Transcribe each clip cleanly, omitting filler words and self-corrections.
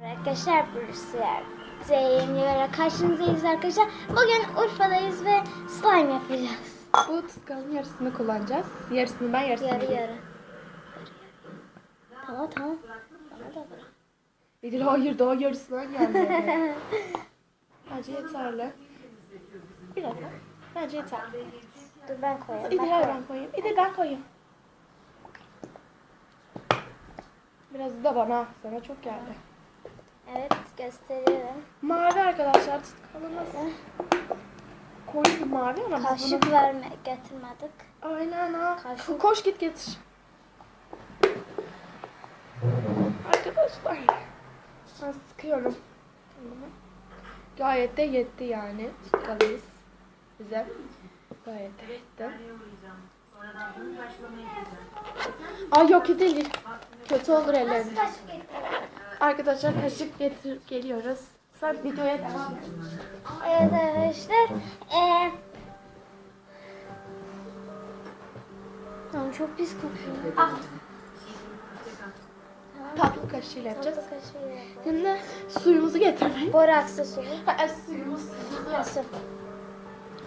Arkadaşlar burası yeni karşınızdayız arkadaşlar. Bugün Urfa'dayız ve slime yapacağız. Bu tutkalın yarısını kullanacağız. Yarısını ben, yarısını Yarı Edil. yarı. Tamam. Bana da bırak. Edil hayır daha yarısına geldi. Bence yeterli. Bir dakika. Bence yeterli. Dur ben koyayım. Edil hayır ben koyayım. Edil ben koyayım. Biraz da bana. Sana çok geldi. Evet gösteriyorum. Mavi arkadaşlar tutkalımız. Koyu bir mavi ama biz Kaşık bunu... getirmedik. Aynen ha. Kaşık. Koş git getir. Arkadaşlar. Ben sıkıyorum. Gayet de yetti yani tutkalımız bize. Gayet de yetti. Ay yok değil. Kötü olur ellerin. Kaşık getir. Arkadaşlar kaşık getirip geliyoruz. Sen videoya devam et. Evet arkadaşlar. Tamam çok pis kokuyor. Ah. Tatlı kaşığıyla yapacağız. Tatlı kaşığı yapalım. Şimdi suyumuzu getirmeyin. Borakslı su. Suyumuz. Nasıl?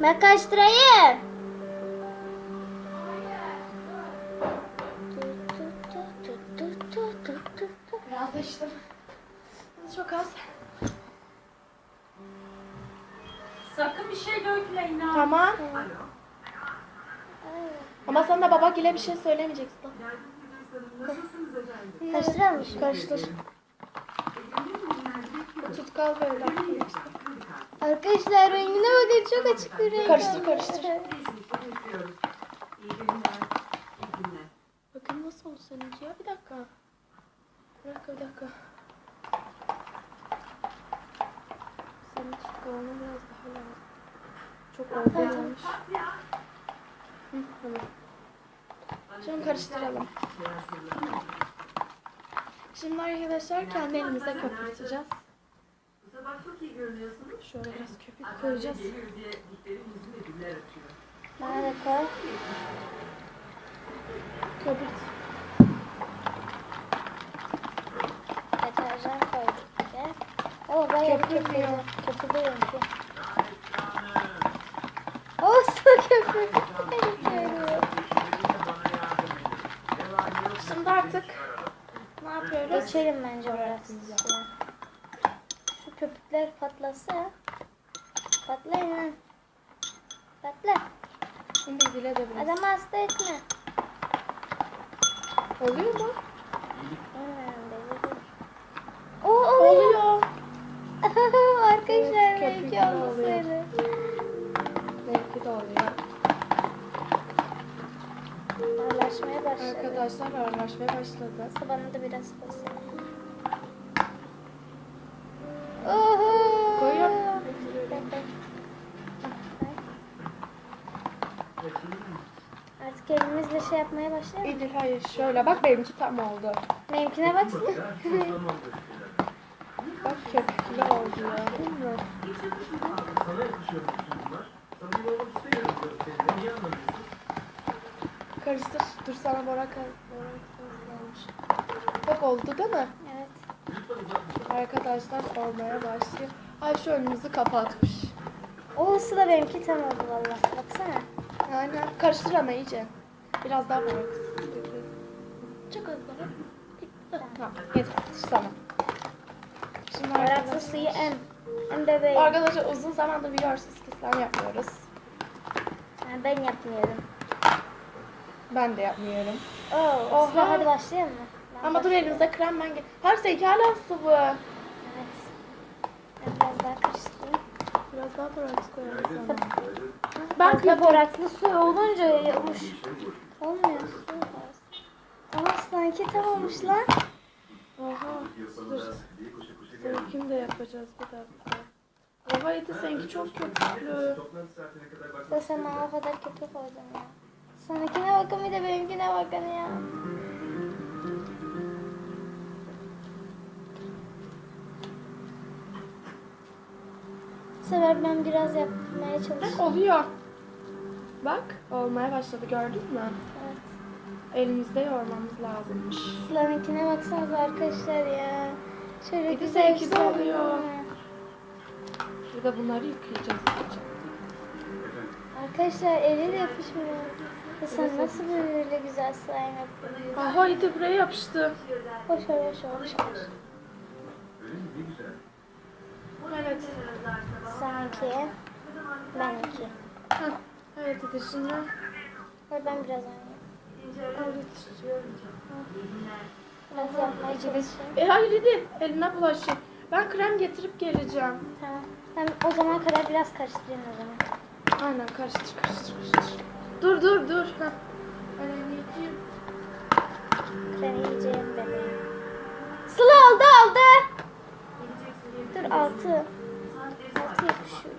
Ben karıştırayım. Biraz da işte. Çok az. Sakın bir şey dökmeyin ha. Tamam. Ama sen de baba ile bir şey söylemeyeceksin. Karıştırır mısın? Karıştır. Tutkal böyle. Arkadaşlar rengine bakın çok açık bir renk. Karıştır, karıştır. Bakın nasıl oldu seninki ya? Bir dakika. Bir dakika. Senin tutkalına biraz daha lazım. Çok olgunlamış. Tamam. Şimdi karıştıralım. Şimdi arkadaşlar kendi elimizde köpürteceğiz. Şöyle biraz köpük koyacağız. Bana da koy. Köpürt. Deterjan koyduk bir de. Oo bayağı Köpürmüyor. köpürüyor ki. Olsun köpürüyor. Şimdi artık ne yapıyoruz? Geçelim bence orası. Şu köpükler patlasa. Patlayın lan. Patla. Şimdi dile de biraz. Adamı hasta etme. Oluyor mu? Bilmiyorum belli. Oo oluyor. Oluyor. Arkadaşlar Evet, belki köpükler oluyor. olmasaydı. Belki de oluyor. Ağırlaşmaya başladı. Arkadaşlar ağırlaşmaya başladı. Bana da biraz basıyor. Oho. Koyuyorum. Artık elimizle şey yapmaya başlayalım. İdil hayır şöyle bak benimki tam oldu. Benimkine baksana. Bak köpüklü oldu ya. Değil mi? Sana yakışıyor bunlar. Samimi olmak istemiyorum. Sen niye anlamıyorsun? Karıştır. Dur sana borak almış. Bak oldu değil mi? Evet. Arkadaşlar olmaya başlıyor. Ay şu önümüzü kapatmış. O ısı benimki tam oldu valla. Baksana. Aynen. Karıştır ama iyice. Biraz daha borak. Çok az daha. Tamam yeter sana. Şimdi Borakslı arkadaşlar, suyu em. Em bebeğim. arkadaşlar uzun zamandır biliyorsunuz ki slime yapmıyoruz. Ben yapmıyorum. Ben de yapmıyorum. Oo, Oha. Sıla hadi başlayalım mı? Ben Ama dur başlayayım. elimizde krem ben her şey hala sıvı. Evet. Ben biraz daha karıştırayım. Biraz daha boraks koyalım sana. Ben Ben de borakslı su olunca olmuş. Olmuyor. Su var. Ama sanki tam olmuş lan. Oha. Dur. Seninkini de yapacağız bir dakika. Oha Edi seninki çok köpüklü. Toplantı saatine kadar bak. Da sen bana o kadar köpük koydun ya. Seninkine bakın bir de benimkine bakın ya. Bu sefer ben biraz yapmaya Bak çalışıyorum. oluyor. Bak olmaya başladı gördün mü? Evet. Elimizde yoğurmamız lazımmış. Sıla'nınkine baksanıza arkadaşlar ya. Şöyle Bir de güzel zevki güzel. oluyor. Bir de bunları yıkayacağız. Arkadaşlar eli de yapışmıyor. Ya sen nasıl böyle güzel slime yapıyorsun? Aha iyi de buraya yapıştı. Boş ver boş ver boş ver. Öyle mi? Ne güzel. Evet. Sanki benimki. Hah. Evet hadi şimdi. Ve ben biraz oynayayım. Biraz yapmaya çalışayım. Hayır değil. Eline bulaşık. Ben krem getirip geleceğim. Tamam. Ben o zaman kadar biraz karıştırayım o zaman. Aynen karıştır. Dur. Heh. Elini yıkayayım. Ben yiyeceğim bebeğim. Sıla oldu. Dur 6. 6 yapışıyor.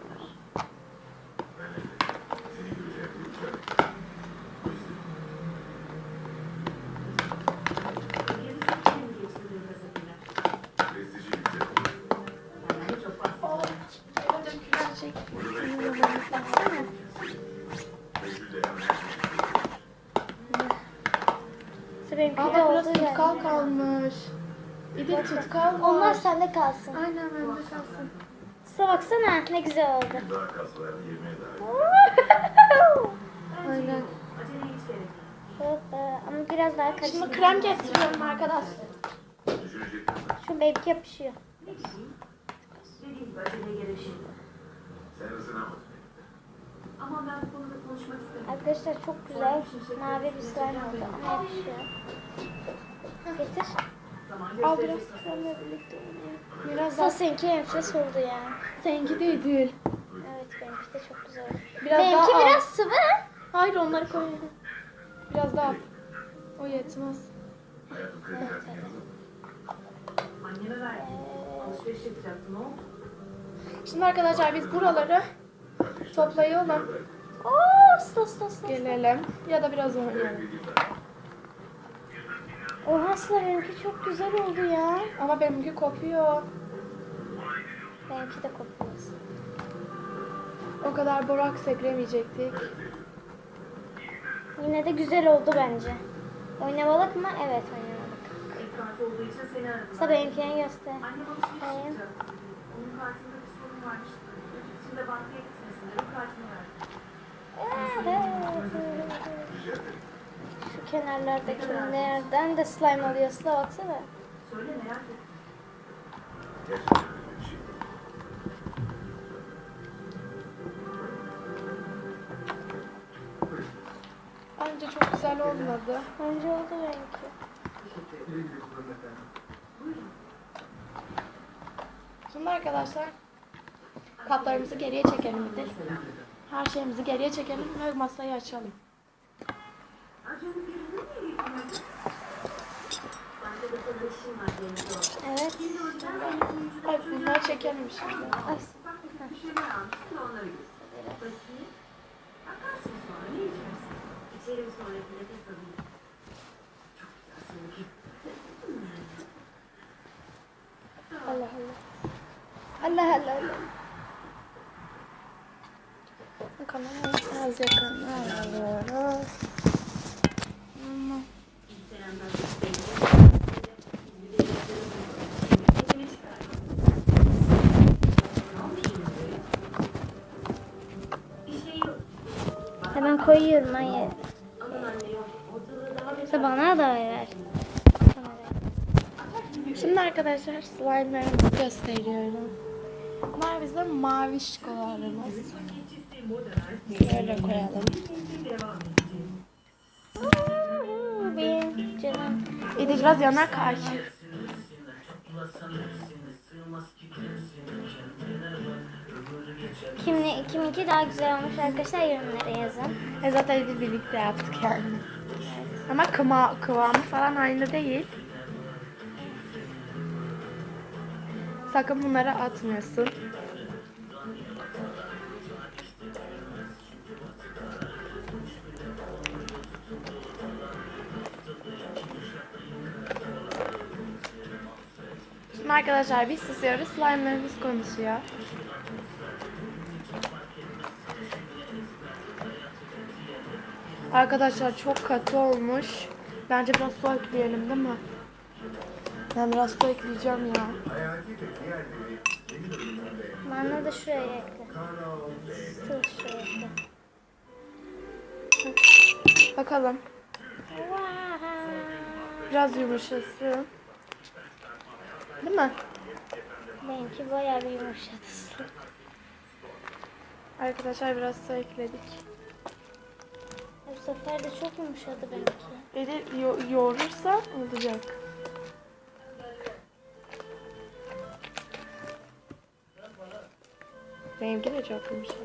Baksana. Benimki Aa de bak biraz oldu yani. tutkal kalmış. Bir de tutkal var. Onlar sende kalsın. Aynen bende kalsın. Sıla baksana ne güzel oldu. Daha kaslarını yemeye dair. Aynen. Hoppa. Ama biraz daha Şimdi karıştır. krem getiriyorum arkadaşlar. Düşünecektim ben. Şu benimki yapışıyor. Sen ısınamadın. Ama ben bu konuda konuşmak istedim. Arkadaşlar çok güzel mavi bir slime oldu ama yapışıyor. Getir. Al biraz kremle birlikte oluyor. Biraz Sıla daha. seninki enfes oldu ya. Seninki değil. Evet benimki de çok güzel oldu. Biraz Benimki daha al. biraz sıvı. Hayır onları koy. Biraz daha al. O yetmez. Hayatım kredi kartın yanında. Anneme verdim. Alışveriş yapacaktın, ne oldu? Şimdi arkadaşlar biz buraları toplayalım. Oo Sıla. Gelelim. Ya da biraz oynayalım. Oha Sıla benimki çok güzel oldu ya. Ama benimki kopuyor. Benimki de kopuyor. O kadar boraks ekremeyecektik. Yine de güzel oldu bence. Oynamalık mı? Evet oynamalık. İlk kartı olduğu için seni aradım. Sıla benimkini göster. Annem alışveriş Hayır. yapacaktı. Onun kartında bir sorun varmış. Şimdi bankaya gitmesin dedim, kartını verdim. Şu kenarlardakilerden de slime oluyor. Sıla baksana. Söyle, merak ettim. Gerçekten öyle bir şey. Bence çok güzel olmadı. Önce oldu benimki. Şimdi arkadaşlar kaplarımızı geriye çekelim bir de. Her şeyimizi geriye çekelim ve masayı açalım. Evet. Ay bunları çekelim şimdi. Ay. Bir şeyler almıştım da onları göstereyim. Bakayım. Bakarsın sonra, ne içersin? İçerim sonra, nefes alayım. Çok güzel seninki. Allah Allah. Allah Allah. Kamerayı biraz yakına alıyoruz. İnternetten göstereyim. Bir şey yok. Hemen koyuyorum hayır. Aman anne yok. Ortalığı daha bir İşte bana da ver. Şimdi arkadaşlar slime'larımızı gösteriyorum. Bunlar bizim mavi şikolarımız. Şöyle koyalım. Benim canım. Bir de biraz yana kay. Kiminki daha güzel olmuş arkadaşlar yorumlara yazın. Zaten hadi birlikte yaptık yani. Ama kıvamı falan aynı değil. Sakın bunları atmıyorsun. Şimdi arkadaşlar biz susuyoruz. Slime'larımız konuşuyor. Arkadaşlar çok katı olmuş. Bence biraz su ekleyelim değil mi? Ben biraz su ekleyeceğim ya. Bana da şuraya ekle. Şuraya ekle. Bakalım. Vay. Biraz yumuşasın. Değil mi? Benimki bayağı bir yumuşadı. Arkadaşlar biraz su ekledik. Bu sefer de çok yumuşadı benimki. Eli yoğurursa olacak. Benimki de çok yumuşak.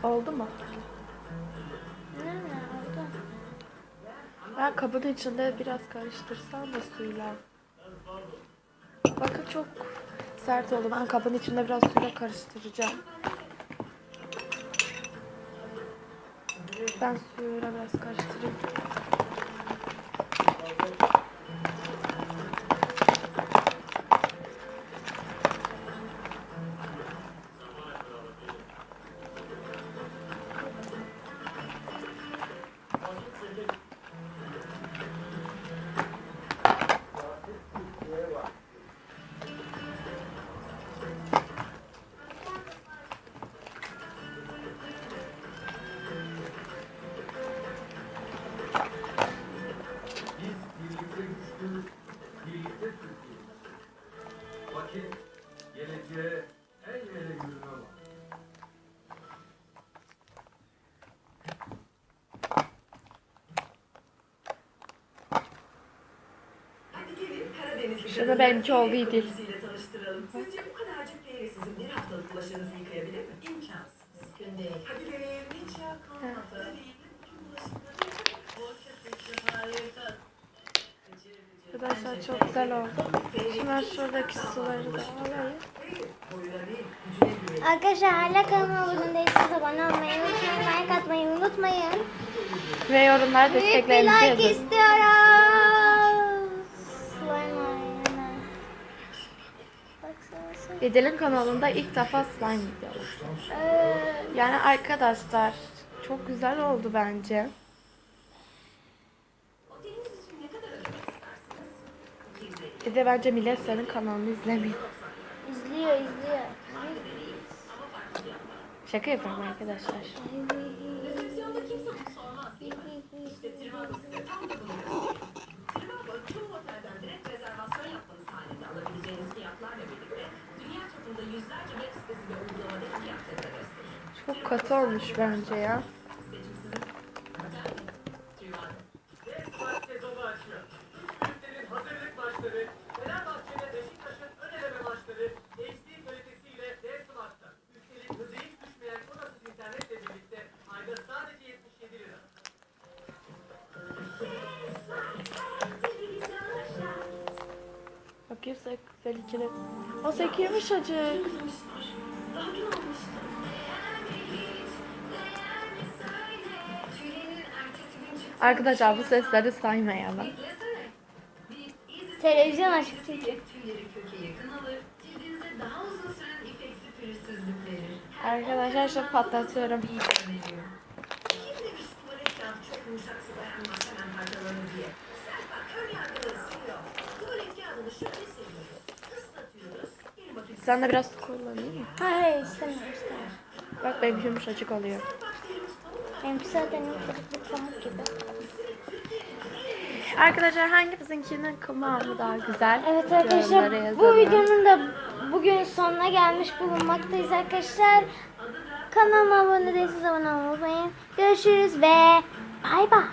Oldu mu? Ne oldu? Ben kabın içinde biraz karıştırsam da suyla. Bakın çok sert oldu. Ben kabın içinde biraz suyla karıştıracağım. Ben suyla biraz karıştırayım. Biz birlikte güçlüyüz, birlikte Türkiye'yiz. Vakit geleceğe el ele yürüme var. Hadi gelin Karadenizli Şurada benimki oldu iyi değil. kadınlarıyla tanıştıralım. Sizce bu kadarcık peynir sizin bir haftalık bulaşığınızı yıkayabilir mi? İmkansız. Mümkün değil. Hadi deneyelim. Hiç yağ kalmadı. Arkadaşlar çok güzel oldu. Şimdi ben şuradaki suları da alayım. Arkadaşlar hala kanalıma abone değilseniz abone olmayı unutmayın. Like atmayı unutmayın. Ve yorumlara Büyük bir desteklerinizi like yazın. istiyoruz. Slime ayağına. Baksana sen. İdil'in kanalında ilk defa slime videosu. Yani arkadaşlar çok güzel oldu bence. Oteliniz için ne kadar ödemek istersiniz? Bir de bence millet senin kanalını izlemiyor. İzliyor. Şaka yapıyorum arkadaşlar. Resepsiyonda kimse bunu sormaz değil mi? İşte Trivago size tam da bunu gösteriyor. Trivago çoğu otelden direkt rezervasyon yapmanız halinde alabileceğiniz fiyatlarla birlikte dünya çapında yüzlerce web sitesi ve uygulamadaki fiyatları da gösterir. Çok katı olmuş bence ya. Seçim sizin. Otel mi? Trivago. Maç sezonu açıyor. Kulüplerin hazırlık maçları, Fenerbahçe ve Beşiktaş'ın ön eleme maçları HD kalitesiyle D-Smart'ta. Üstelik hızı hiç düşmeyen kolasız internetle birlikte ayda sadece 77 lira. Bakayım güzel ikili. O sekiymiş acık. Arkadaşlar bu sesleri saymayalım. Televizyon açık. Tüyleri köke yakın alır, cildinize daha uzun süren ipeksi pürüzsüzlük verir. Arkadaşlar şu patlatıyorum. İyi öneriyor. Kim demiş tuvalet kağıdı çok yumuşak su dayanmaz hemen parçalanır diye. Sen bak ön yargıları siliyor. Tuvalet kağıdını şöyle seviyoruz. Islatıyoruz. Bir bakayım. Sen de biraz su kullanayım mı? Hayır istemiyorum. Bak benim yumuşacık oluyor. Benimki zaten yumuşacık bir pamuk gibi. Arkadaşlar hangimizinkinin kıvamı daha güzel? Evet Yorumlara arkadaşlar bu yazalım. videonun da bugün sonuna gelmiş bulunmaktayız arkadaşlar. Kanalıma abone değilseniz abone olmayı unutmayın. Görüşürüz ve bay bay.